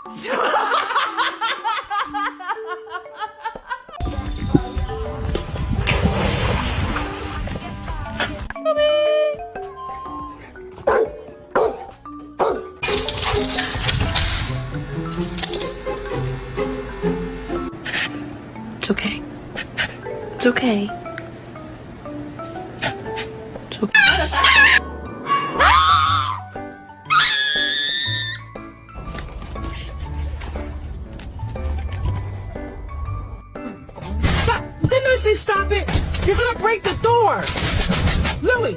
It's okay. It's okay. It's okay. Stop! Didn't I say stop it? You're gonna break the door! Louie!